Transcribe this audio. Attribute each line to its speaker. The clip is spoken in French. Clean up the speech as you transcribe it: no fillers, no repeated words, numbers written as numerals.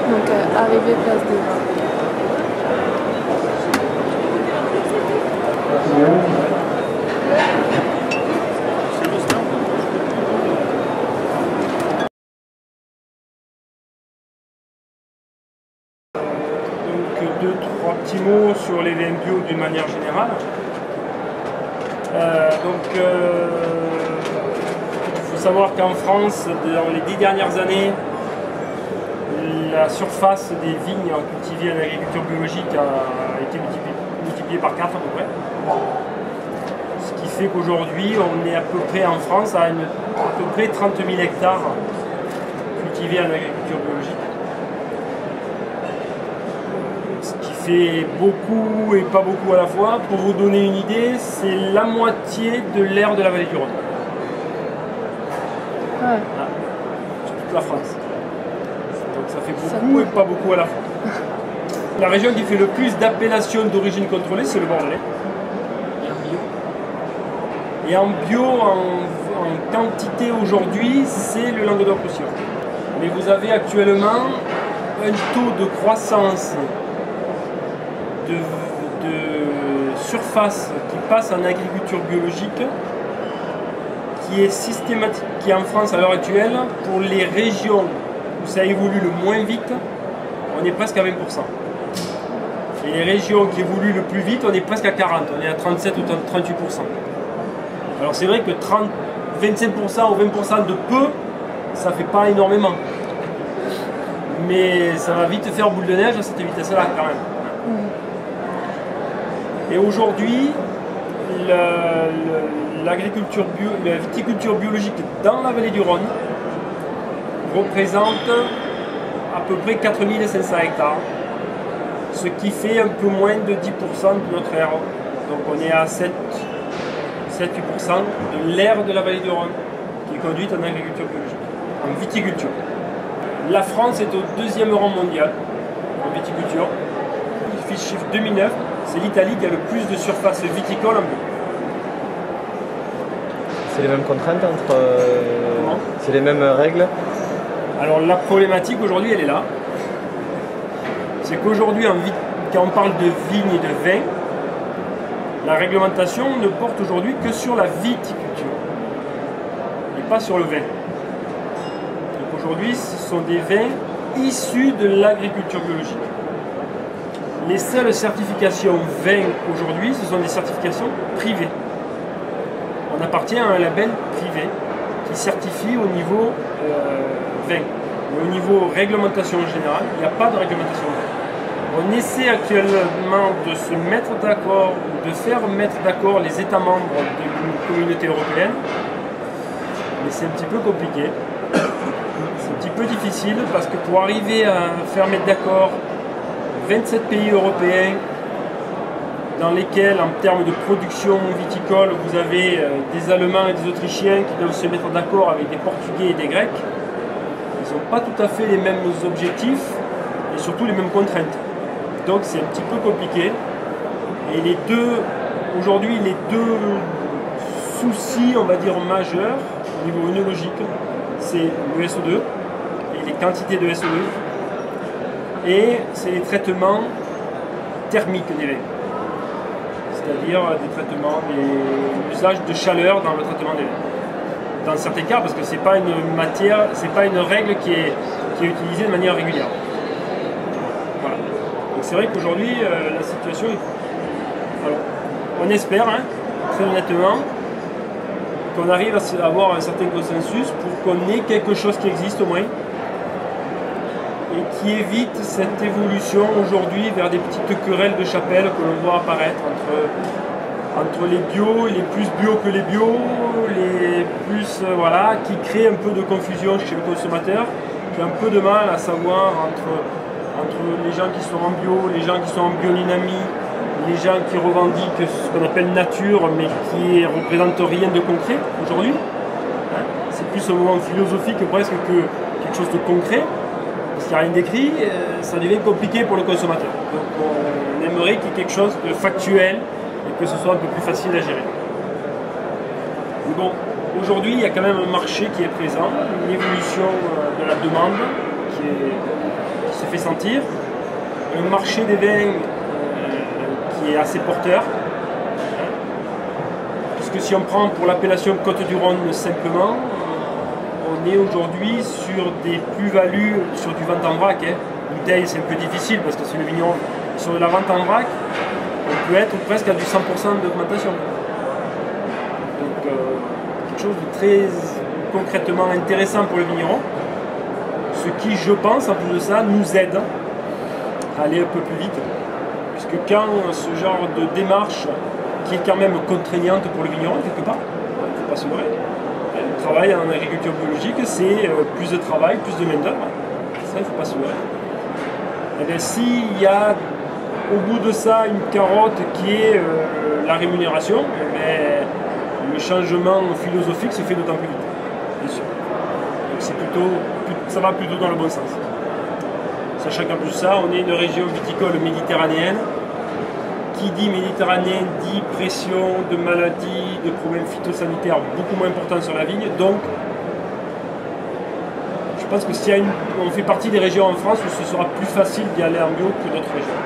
Speaker 1: Donc arrivée place des Vins.
Speaker 2: Donc deux, trois petits mots sur les vins bio d'une manière générale. Il faut savoir qu'en France, dans les 10 dernières années, la surface des vignes cultivées en agriculture biologique a été multipliée par 4 à peu près. Ce qui fait qu'aujourd'hui, on est à peu près en France à peu près 30 000 hectares cultivés en agriculture biologique. Ce qui fait beaucoup et pas beaucoup à la fois. Pour vous donner une idée, c'est la moitié de l'aire de la vallée du Rhône.
Speaker 1: Ouais.
Speaker 2: Voilà. Sur toute la France. Donc ça fait beaucoup et pas beaucoup à la fois. La région qui fait le plus d'appellations d'origine contrôlée, c'est le Bordelais. Et en bio, en quantité aujourd'hui, c'est le Languedoc-Roussillon. Mais vous avez actuellement un taux de croissance de surface qui passe en agriculture biologique qui est systématique, qui en France à l'heure actuelle, pour les régions où ça évolue le moins vite, on est presque à 20%. Et les régions qui évoluent le plus vite, on est presque à 40%, on est à 37 ou 38%. Alors c'est vrai que 25% ou 20% de peu, ça fait pas énormément. Mais ça va vite faire boule de neige à cette vitesse-là quand même. Et aujourd'hui, la viticulture biologique dans la vallée du Rhône représente à peu près 4500 hectares, ce qui fait un peu moins de 10% de notre aire. Donc on est à 7-8% de l'aire de la vallée du Rhône qui est conduite en agriculture biologique, en viticulture. La France est au 2e rang mondial en viticulture. Le chiffre 2009, c'est l'Italie qui a le plus de surface viticole en bio.
Speaker 3: C'est les mêmes contraintes entre... c'est les mêmes règles?
Speaker 2: Alors la problématique aujourd'hui, elle est là. C'est qu'aujourd'hui, quand on parle de vigne et de vin, la réglementation ne porte aujourd'hui que sur la viticulture et pas sur le vin. Donc aujourd'hui, ce sont des vins issus de l'agriculture biologique. Les seules certifications vin aujourd'hui, ce sont des certifications privées. On appartient à un label privé qui certifie au niveau vin. Mais au niveau réglementation générale, il n'y a pas de réglementation vin. On essaie actuellement de se mettre d'accord, de faire mettre d'accord les États membres de l'Union communauté européenne, mais c'est un petit peu compliqué. C'est un petit peu difficile parce que pour arriver à faire mettre d'accord 27 pays européens dans lesquels, en termes de production viticole, vous avez des Allemands et des Autrichiens qui doivent se mettre d'accord avec des Portugais et des Grecs, ils n'ont pas tout à fait les mêmes objectifs et surtout les mêmes contraintes. Donc c'est un petit peu compliqué. Et aujourd'hui, les deux soucis, on va dire, majeurs au niveau œnologique, c'est le SO2 et les quantités de SO2 et c'est les traitements thermiques des vins. C'est-à-dire des traitements, l'usage de chaleur dans le traitement des vins. Dans certains cas, parce que c'est pas une matière, c'est pas une règle qui est utilisée de manière régulière. Voilà. Donc c'est vrai qu'aujourd'hui, la situation est... Alors, on espère, hein, très honnêtement, qu'on arrive à avoir un certain consensus pour qu'on ait quelque chose qui existe au moins et qui évite cette évolution aujourd'hui vers des petites querelles de chapelle que l'on voit apparaître entre les bio, les plus bio que les bio, les plus voilà, qui créent un peu de confusion chez le consommateur, qui a un peu de mal à savoir entre les gens qui sont en bio, les gens qui sont en biodynamie, les gens qui revendiquent ce qu'on appelle nature mais qui ne représentent rien de concret aujourd'hui. Hein, c'est plus un moment philosophique presque que quelque chose de concret. Parce qu'il n'y a rien d'écrit, ça devient compliqué pour le consommateur. Donc on aimerait qu'il y ait quelque chose de factuel et que ce soit un peu plus facile à gérer. Mais bon, aujourd'hui il y a quand même un marché qui est présent, une évolution de la demande qui se fait sentir, un marché des vins qui est assez porteur. Puisque si on prend pour l'appellation Côtes-du-Rhône simplement, on est aujourd'hui sur des plus-values sur du vente en vrac. Bouteille, c'est un peu difficile parce que c'est le vigneron. Sur de la vente en vrac, on peut être presque à du 100% d'augmentation. Donc quelque chose de très concrètement intéressant pour le vigneron, ce qui, je pense, en plus de ça, nous aide à aller un peu plus vite. Puisque quand ce genre de démarche, qui est quand même contraignante pour le vigneron, quelque part, il ne faut pas se leurrer, le travail en agriculture biologique, c'est plus de travail, plus de main-d'œuvre. Ça, il ne faut pas se leurrer. Et bien, s'il y a au bout de ça une carotte qui est la rémunération, le changement philosophique se fait d'autant plus vite, bien sûr. Donc c'est plutôt, ça va plutôt dans le bon sens. Sachant qu'en plus de ça, on est une région viticole méditerranéenne. Qui dit méditerranéen dit pression de maladies, de problèmes phytosanitaires beaucoup moins importants sur la vigne. Donc, je pense que si on fait partie des régions en France où ce sera plus facile d'y aller en bio que d'autres régions.